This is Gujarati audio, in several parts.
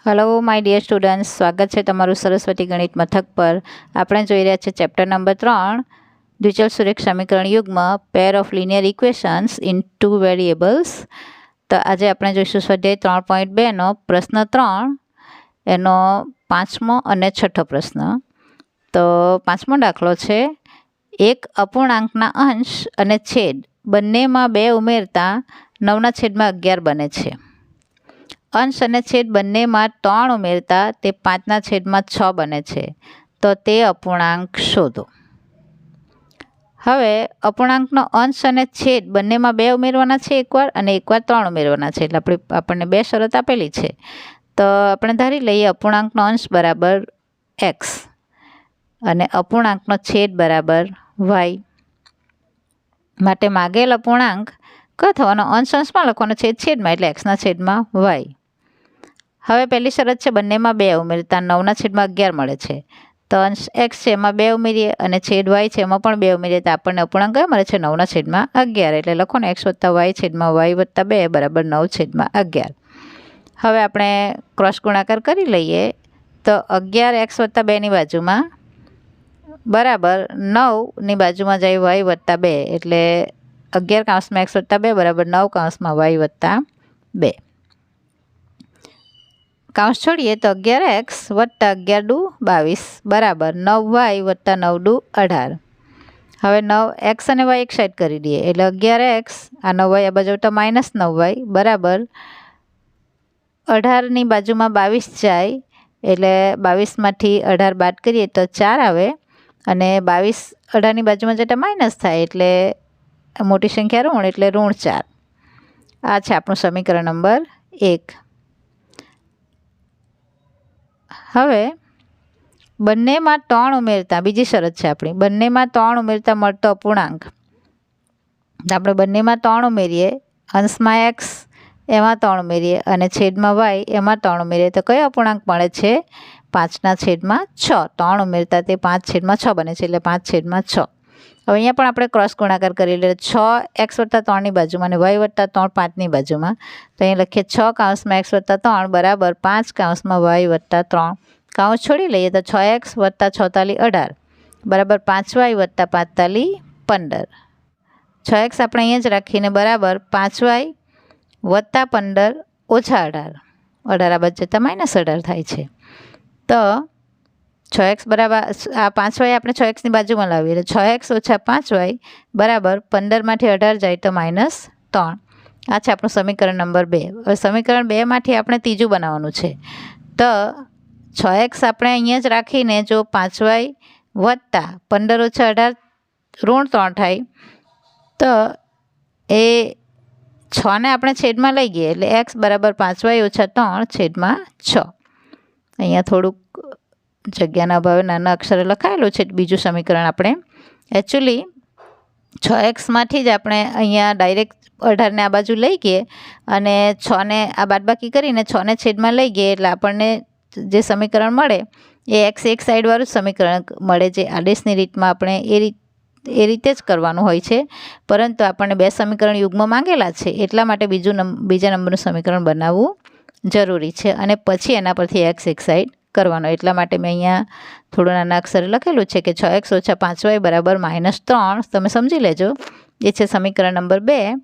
હેલો માય ડિયર સ્ટુડન્ટ્સ, સ્વાગત છે તમારું સરસ્વતી ગણિત મથક પર. આપણે જોઈ રહ્યા છીએ ચેપ્ટર નંબર 3, દ્વિચલ સુરેખ સમીકરણ યુગ્મ, pair of linear equations in two variables. તો આજે આપણે જોઈશું સ્વાધ્યાય 3.2નો પ્રશ્ન 3, એનો 5મો અને 6ઠ્ઠો પ્રશ્ન. તો 5મો દાખલો છે, એક અપૂર્ણાંકના અંશ અને છેદ બંનેમાં 2 ઉમેરતા 9/11 બને છે. અંશ અને છેદ બંનેમાં 3 ઉમેરતા તે 5/6 બને છે. તો તે અપૂર્ણાંક શોધો. હવે અપૂર્ણાંકનો અંશ અને છેદ બંનેમાં 2 ઉમેરવાના છે એકવાર, અને એકવાર 3 ઉમેરવાના છે. એટલે આપણને 2 શરત આપેલી છે. તો આપણે ધારી લઈએ અપૂર્ણાંકનો અંશ બરાબર x અને અપૂર્ણાંકનો છેદ બરાબર y. માટે માગેલ અપૂર્ણાંક કયો થવાનો? અંશ અંશમાં લખવાનો, છેદ છેદમાં, એટલે x ના છેદમાં y. હવે પહેલી શરત છે બંનેમાં 2 ઉમેરતા 9/11 મળે છે. તો અંશ x છે એમાં 2 ઉમેરીએ અને છેદ y છે એમાં પણ 2 ઉમેરીએ તો આપણને અપૂર્ણાંક કયો મળે છે? 9/11. એટલે લખો ને x + y છેદમાં y + 2 બરાબર 9/11. હવે આપણે ક્રોસ ગુણાકાર કરી લઈએ. તો 11x + 2ની બાજુમાં બરાબર 9ની બાજુમાં જાય y + 2, એટલે 11 x + 2 બરાબર 9 y + 2. કાઉન્સ છોડીએ તો 11x + 11 × 22 બરાબર 9y + 9 × 18. હવે 9x અને y એક સાઈડ કરી દઈએ, એટલે 11x, આ 9y આ બાજુ તો -9y બરાબર 18ની બાજુમાં 22 જાય, એટલે 22માંથી 18 બાદ કરીએ તો 4 આવે, અને 22 18ની બાજુમાં જતાં માઇનસ થાય, એટલે મોટી સંખ્યા ઋણ, એટલે -4. આ છે આપણું સમીકરણ નંબર 1. હવે બંનેમાં 3 ઉમેરતા, બીજી શરત છે આપણી, બંનેમાં 3 ઉમેરતા મળતો અપૂર્ણાંક. આપણે બંનેમાં 3 ઉમેરીએ, અંશમાં x એમાં 3 ઉમેરીએ અને છેદમાં y એમાં 3 ઉમેરીએ તો કયો અપૂર્ણાંક મળે છે? 5/6. 3 ઉમેરતા તે 5/6 બને છે, એટલે 5/6. હવે અહીંયા પણ આપણે ક્રોસ ગુણાકાર કરી લઈએ. 6x + 3ની બાજુમાં અને y + 3 5ની બાજુમાં. તો અહીંયા લખીએ 6 x + 3 બરાબર 5 y + 3. કાઉન્સ છોડી લઈએ તો 6x + 46 18 બરાબર 5y + 45 15. 6x આપણે અહીંયા જ રાખીને બરાબર 5y + 15 - 18. 18 આ બાજુ જતાં -18 થાય છે. તો 6x બરાબર આ 5y આપણે 6xની બાજુમાં લાવીએ, એટલે 6x - 5y બરાબર 15માંથી 18 જાય તો -3. આ છે આપણું સમીકરણ નંબર 2. હવે સમીકરણ 2માંથી આપણે ત્રીજું બનાવવાનું છે. તો 6x આપણે અહીંયા જ રાખીને જો 5y + 15 - 18 -3 થાય, તો એ 6ને આપણે છેદમાં લઈ ગઈએ, એટલે x બરાબર 5y - 3 / 6. અહીંયા થોડુંક જગ્યાના અભાવે નાના અક્ષરે લખાયેલું છે બીજું સમીકરણ. આપણે એકચ્યુઅલી 6xમાંથી જ આપણે અહીંયા ડાયરેક્ટ 18ને આ બાજુ લઈ ગઈએ અને 6ને આ બાદબાકી કરીને 6ને છેદમાં લઈ ગઈએ, એટલે આપણને જે સમીકરણ મળે એ x એક સાઈડવાળું જ સમીકરણ મળે, જે આદેશની રીતમાં આપણે એ રીતે જ કરવાનું હોય છે. પરંતુ આપણને 2 સમીકરણ યુગ્મ માંગેલા છે, એટલા માટે બીજા નંબરનું સમીકરણ બનાવવું જરૂરી છે, અને પછી એના પરથી x એક સાઈડ કરવાનો. એટલા માટે મેં અહીંયા થોડું નાના અક્ષરે લખેલું છે કે 6x - 5y બરાબર -3. તમે સમજી લેજો. એ છે સમીકરણ નંબર 2.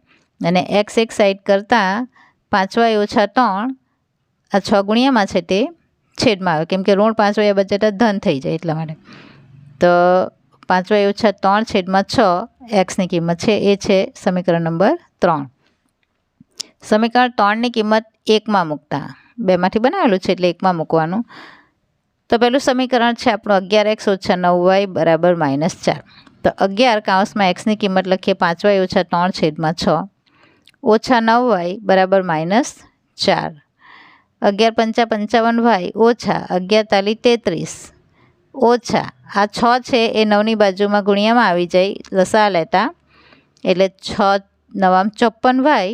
અને x એક સાઈડ કરતાં 5y - 3 આ 6 ગુણ્યામાં છે તે છેદમાં આવે, કેમ કે -5y આ બજેટ ધન થઈ જાય એટલા માટે. તો 5y - 3 / 6 xની કિંમત છે, એ છે સમીકરણ નંબર 3. સમીકરણ 3ની કિંમત 1માં મૂકતા, 2માંથી બનાવેલું છે એટલે 1માં મૂકવાનું. તો પહેલું સમીકરણ છે આપણું 11x - 9y બરાબર -4. તો 11 કાઉન્સમાં xની કિંમત લખીએ 5y - 3 / 6 ઓછા 9y બરાબર -4. 11 × 5 = 55y ઓછા 11 × 33 ઓછા આ 6 છે એ 9ની બાજુમાં ગુણ્યામાં આવી જાય લસા લેતા, એટલે 6 × 9 = 54y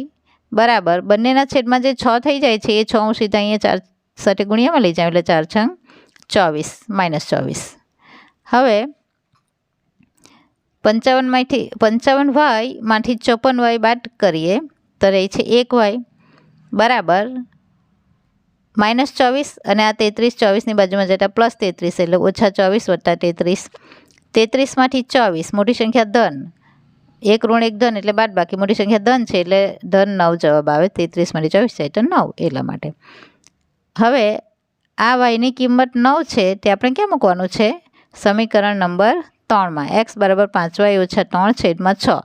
બરાબર બંનેના છેદમાં જે 6 થઈ જાય છે એ 6 હું સીધા અહીંયા 4 સાથે ગુણ્યામાં લઈ જાઉં, એટલે 4 × 24 -24. હવે 55y માંથી 54y બાદ કરીએ તો રહે છે 1y બરાબર -24 અને આ 33 24ની બાજુમાં જતા +33 એટલે -24 + 33. 33માંથી 24 મોટી સંખ્યા ધન, 1 ઋણ 1 ધન એટલે બાદબાકી, મોટી સંખ્યા ધન છે એટલે ધન 9 જવાબ આવે. 33માંથી 24 જાય તો 9 એટલા માટે. હવે આ વાયની કિંમત 9 છે તે આપણે ક્યાં મૂકવાનું છે? સમીકરણ નંબર 3માં. x = 5y - 3/6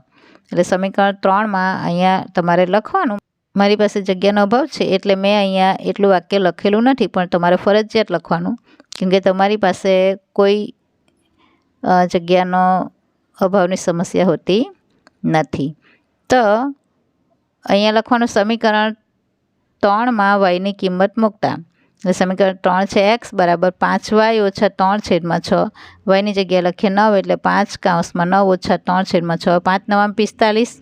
એટલે સમીકરણ 3માં અહીંયા તમારે લખવાનું. મારી પાસે જગ્યાનો અભાવ છે એટલે મેં અહીંયા એટલું વાક્ય લખેલું નથી, પણ તમારે ફરજિયાત લખવાનું કેમ કે તમારી પાસે કોઈ જગ્યાનો અભાવની સમસ્યા હોતી નથી. તો અહીંયા લખવાનું સમીકરણ 3માં વાયની કિંમત મૂકતા. એટલે સમીકરણ 3 છે x = 5y - 3/6. વાયની જગ્યાએ લખીએ 9 એટલે 5 કૌંસમાં 9 - 3/6. 5 × 9 = 45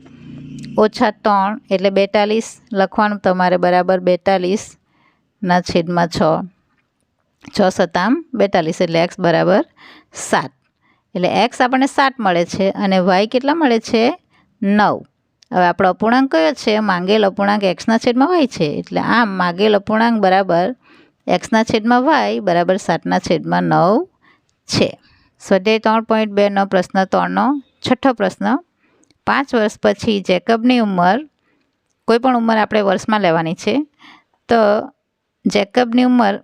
-3 એટલે 42 લખવાનું તમારે બરાબર 42/6. 6 × 7 = 42 એટલે x બરાબર 7. એટલે x આપણને 7 મળે છે અને y કેટલા મળે છે? 9. હવે આપણો અપૂર્ણાંક કયો છે? માંગેલ અપૂર્ણાંક x/y છે. એટલે આમ માંગેલ અપૂર્ણાંક બરાબર x/y બરાબર 7/9 છે. સ્વાધ્યાય 3.2નો પ્રશ્ન 3નો છઠ્ઠો પ્રશ્ન. 5 વર્ષ પછી જેકબની ઉંમર, કોઈ પણ ઉંમર આપણે વર્ષમાં લેવાની છે, તો જેકબની ઉંમર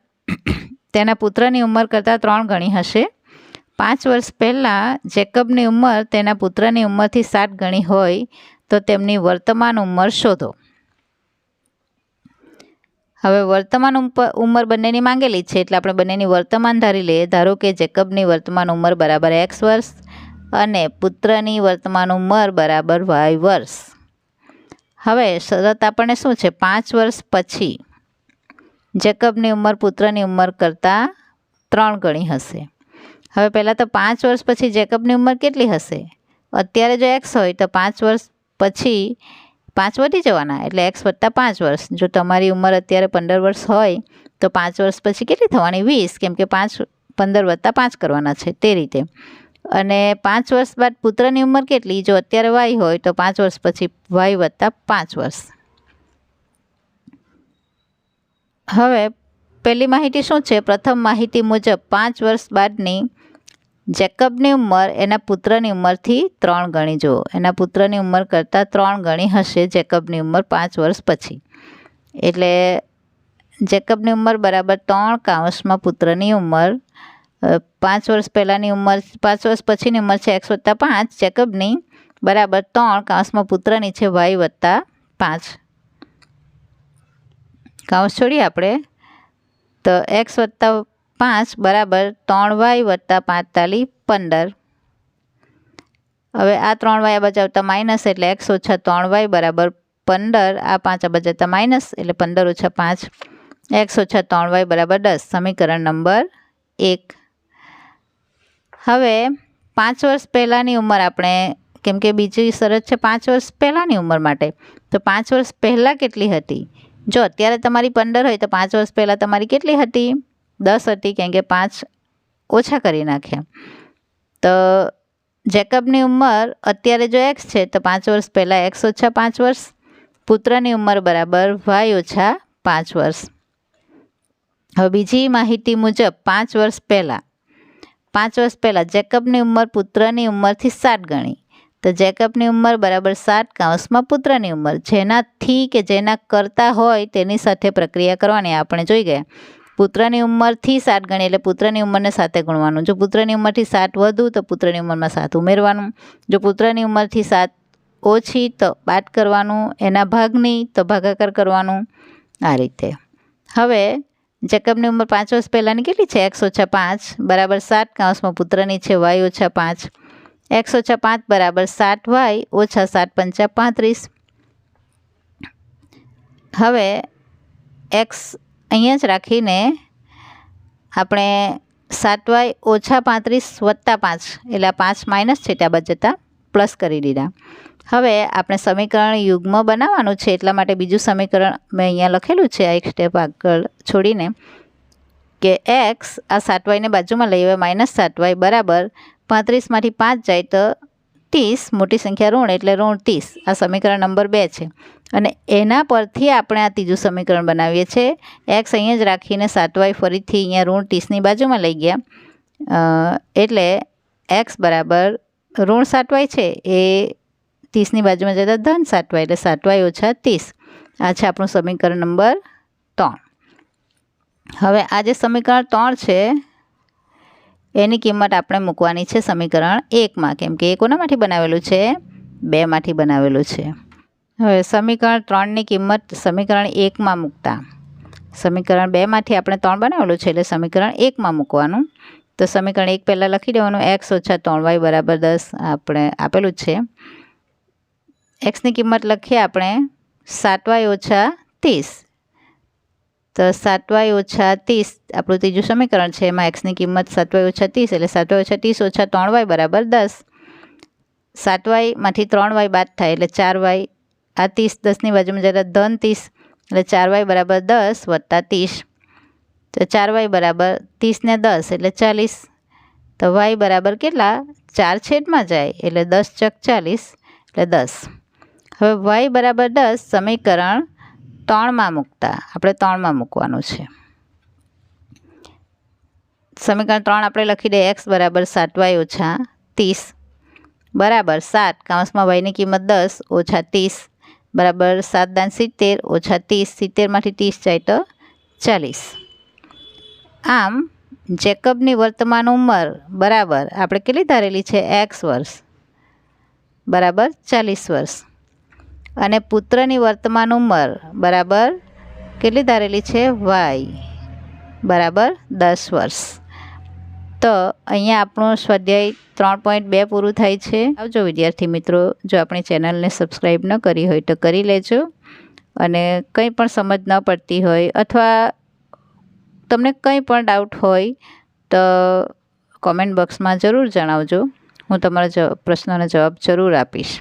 તેના પુત્રની ઉંમર કરતાં 3 ગણી હશે. 5 વર્ષ પહેલાં જેકબની ઉંમર તેના પુત્રની ઉંમરથી 7 ગણી હોય તો તેમની વર્તમાન ઉંમર શોધો. હવે વર્તમાન ઉંમર બંનેની માંગેલી છે એટલે આપણે બંનેની વર્તમાન ધારી લઈએ. ધારો કે જેકબની વર્તમાન ઉંમર બરાબર x વર્ષ અને પુત્રની વર્તમાન ઉંમર બરાબર y વર્ષ. હવે શરત આપણને શું છે? 5 વર્ષ પછી જેકબની ઉંમર પુત્રની ઉંમર કરતાં 3 ગણી હશે. હવે પહેલાં તો 5 વર્ષ પછી જેકબની ઉંમર કેટલી હશે? અત્યારે જો x હોય તો 5 વર્ષ પછી 5 વધી જવાના એટલે x + 5 વર્ષ. જો તમારી ઉંમર અત્યારે 15 વર્ષ હોય તો 5 વર્ષ પછી કેટલી થવાની? 20, કેમ કે 5 15 + 5 કરવાના છે તે રીતે. અને 5 વર્ષ બાદ પુત્રની ઉંમર કેટલી? જો અત્યારે y હોય તો 5 વર્ષ પછી y + 5 વર્ષ. હવે પહેલી માહિતી શું છે? પ્રથમ માહિતી મુજબ 5 વર્ષ બાદની જેકબની ઉંમર એના પુત્રની ઉંમરથી 3 ગણી. જુઓ, એના પુત્રની ઉંમર કરતાં 3 ગણી હશે જેકબની ઉંમર 5 વર્ષ પછી. એટલે જેકબની ઉંમર બરાબર 3 કૌંસમાં પુત્રની ઉંમર. 5 વર્ષ પહેલાંની ઉંમર, 5 વર્ષ પછીની ઉંમર છે x + 5 જેકબની બરાબર 3 કૌંસમાં પુત્રની છે y + 5. કૌંસ છોડીએ આપણે તો x + 5 બરાબર 3y + 5 × 15. હવે આ 3y આ બાજુ આવતા માઇનસ એટલે x - 3y બરાબર 15. આ 5 આ બાજુ આવતા માઇનસ એટલે 15 - 5 x - 3y બરાબર 10. સમીકરણ નંબર 1. હવે 5 વર્ષ પહેલાંની ઉંમર આપણે, કેમ કે બીજી શરત છે 5 વર્ષ પહેલાંની ઉંમર માટે, તો 5 વર્ષ પહેલાં કેટલી હતી? જો અત્યારે તમારી 15 હોય તો 5 વર્ષ પહેલાં તમારી કેટલી હતી? 10 હતી, કેમ કે 5 ઓછા કરી નાખ્યા. તો જેકબની ઉંમર અત્યારે જો x છે તો 5 વર્ષ પહેલાં x - 5 વર્ષ, પુત્રની ઉંમર બરાબર y - 5 વર્ષ. હવે બીજી માહિતી મુજબ 5 વર્ષ પહેલાં જેકબની ઉંમર પુત્રની ઉંમરથી 7 ગણી. તો જેકબની ઉંમર બરાબર 7 કૌંસમાં પુત્રની ઉંમર. જેનાથી કે જેના કરતાં હોય તેની સાથે પ્રક્રિયા કરવાની આપણે જોઈ ગયા. પુત્રની ઉંમરથી 7 ગણી એટલે પુત્રની ઉંમરને 7 ગુણવાનું. જો પુત્રની ઉંમરથી 7 વધુ તો પુત્રની ઉંમરમાં 7 ઉમેરવાનું. જો પુત્રની ઉંમરથી 7 ઓછી તો બાદ કરવાનું. એના ભાગની તો ભાગાકાર કરવાનું. આ રીતે. હવે જેકબની ઉંમર 5 વર્ષ પહેલાંની કેટલી છે? x - 5 બરાબર 7 કૌંસમાં પુત્રની છે y - 5. x - 5 બરાબર 7y - 7 × 5 = 35. હવે x અહીંયા જ રાખીને આપણે 7y - 35 + 5 એટલે આ 5 માઇનસ છે ત્યાં બાદ જતાં પ્લસ કરી દીધા. હવે આપણે સમીકરણ યુગ્મ બનાવવાનું છે એટલા માટે બીજું સમીકરણ મેં અહીંયા લખેલું છે આ એક સ્ટેપ આગળ છોડીને કે x આ 7yને બાજુમાં લઈ આવે -7y બરાબર 35માંથી 5 જાય તો 30, મોટી સંખ્યા ઋણ એટલે ઋણ 30. આ સમીકરણ નંબર 2 છે. અને એના પરથી આપણે આ ત્રીજું સમીકરણ બનાવીએ છીએ. એક્સ અહીંયા જ રાખીને 7y ફરીથી અહીંયા ઋણ 30ની બાજુમાં લઈ ગયા, એટલે એક્સ બરાબર ઋણ 7y છે એ 30ની બાજુમાં જતાં ધન 7y, એટલે 7y ઓછા 30. આ છે આપણું સમીકરણ નંબર 3. હવે આ જે સમીકરણ 3 છે એની કિંમત આપણે મૂકવાની છે સમીકરણ 1માં, કેમ કે એ કોનામાંથી બનાવેલું છે? 2માંથી બનાવેલું છે. હવે સમીકરણ 3ની કિંમત સમીકરણ 1માં મૂકતા, સમીકરણ 2માંથી આપણે 3 બનાવેલું છે એટલે સમીકરણ 1માં મૂકવાનું. તો સમીકરણ 1 પહેલાં લખી દેવાનું, એક્સ ઓછા 3y બરાબર 10 આપણે આપેલું જ છે. એક્સની કિંમત લખીએ આપણે 7y ઓછા 30. તો 7y ઓછા 30 આપણું ત્રીજું સમીકરણ છે, એમાં એક્સની કિંમત 7y ઓછા 30 એટલે 7y ઓછા 30 ઓછા 3y બરાબર 10. 7yમાંથી 3y બાદ થાય એટલે 4y, આ 30 10ની બાજુમાં જતાં ધન 30 એટલે 4y બરાબર 10 વત્તા 30. તો 4y બરાબર 30 ને 10 એટલે 40. તો y બરાબર કેટલા? 4 છેદમાં જાય એટલે 10 ચોક 40 એટલે 10. હવે y બરાબર 10 સમીકરણ 3માં મૂકતા, આપણે 3માં મૂકવાનું છે. સમીકરણ 3 આપણે લખી દઈએ, એક્સ બરાબર 7y ઓછા 30 બરાબર 7 કૌંસમાં yની કિંમત 10 ઓછા 30 બરાબર 7 દાન 70 ઓછા 30, 70માંથી 30 જાય તો 40. આમ જેકબની વર્તમાન ઉંમર બરાબર આપણે કેટલી ધારેલી છે? x વર્ષ બરાબર 40 વર્ષ, અને પુત્રની વર્તમાન ઉંમર બરાબર કેટલી ધારેલી છે? y બરાબર 10 વર્ષ. તો અહીંયા આપણું સ્વાધ્યાય 3.2 પૂરું થાય છે. આવજો વિદ્યાર્થી મિત્રો, જો આપણી ચેનલને સબસ્ક્રાઈબ ન કરી હોય તો કરી લેજો, અને કંઈ પણ સમજ ન પડતી હોય અથવા તમને કંઈ પણ ડાઉટ હોય તો કોમેન્ટ બોક્સમાં જરૂર જણાવજો. હું તમારા પ્રશ્નોનો જવાબ જરૂર આપીશ.